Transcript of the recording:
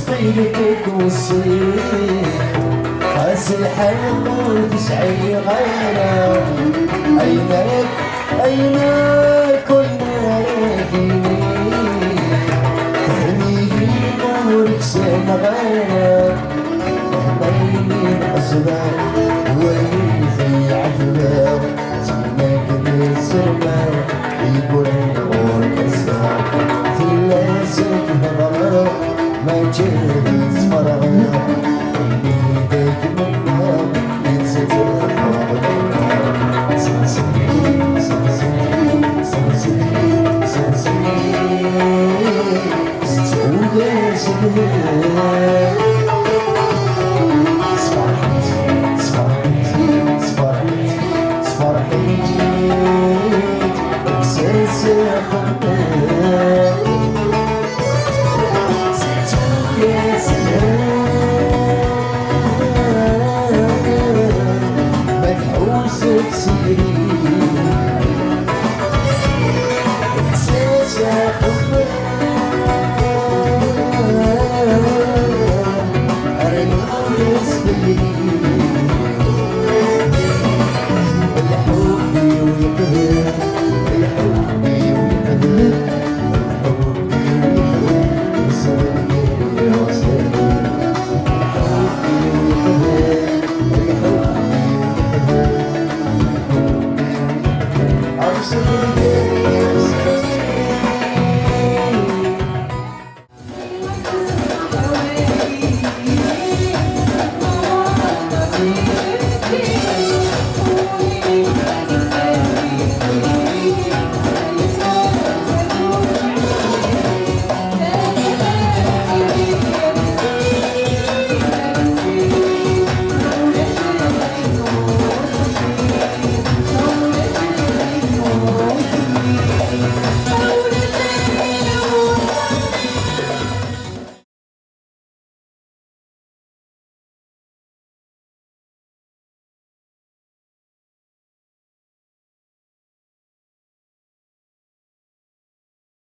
تقيلك وصيت خاس الحلق وتسعي غيرك عينك عينك وينك فهميني نورك سام غيرك فهميني الأسباب وين في عذبك سمك بالسماء يقول نورك الساق في اللاسك هضرك ما جري تفرغ بيدك منا ينسيت الحب سنسني سنسني سنسني سنسني ستوغي سنسني صفرت صفرت صفرت صفرحيت اكساس خطيت Yes,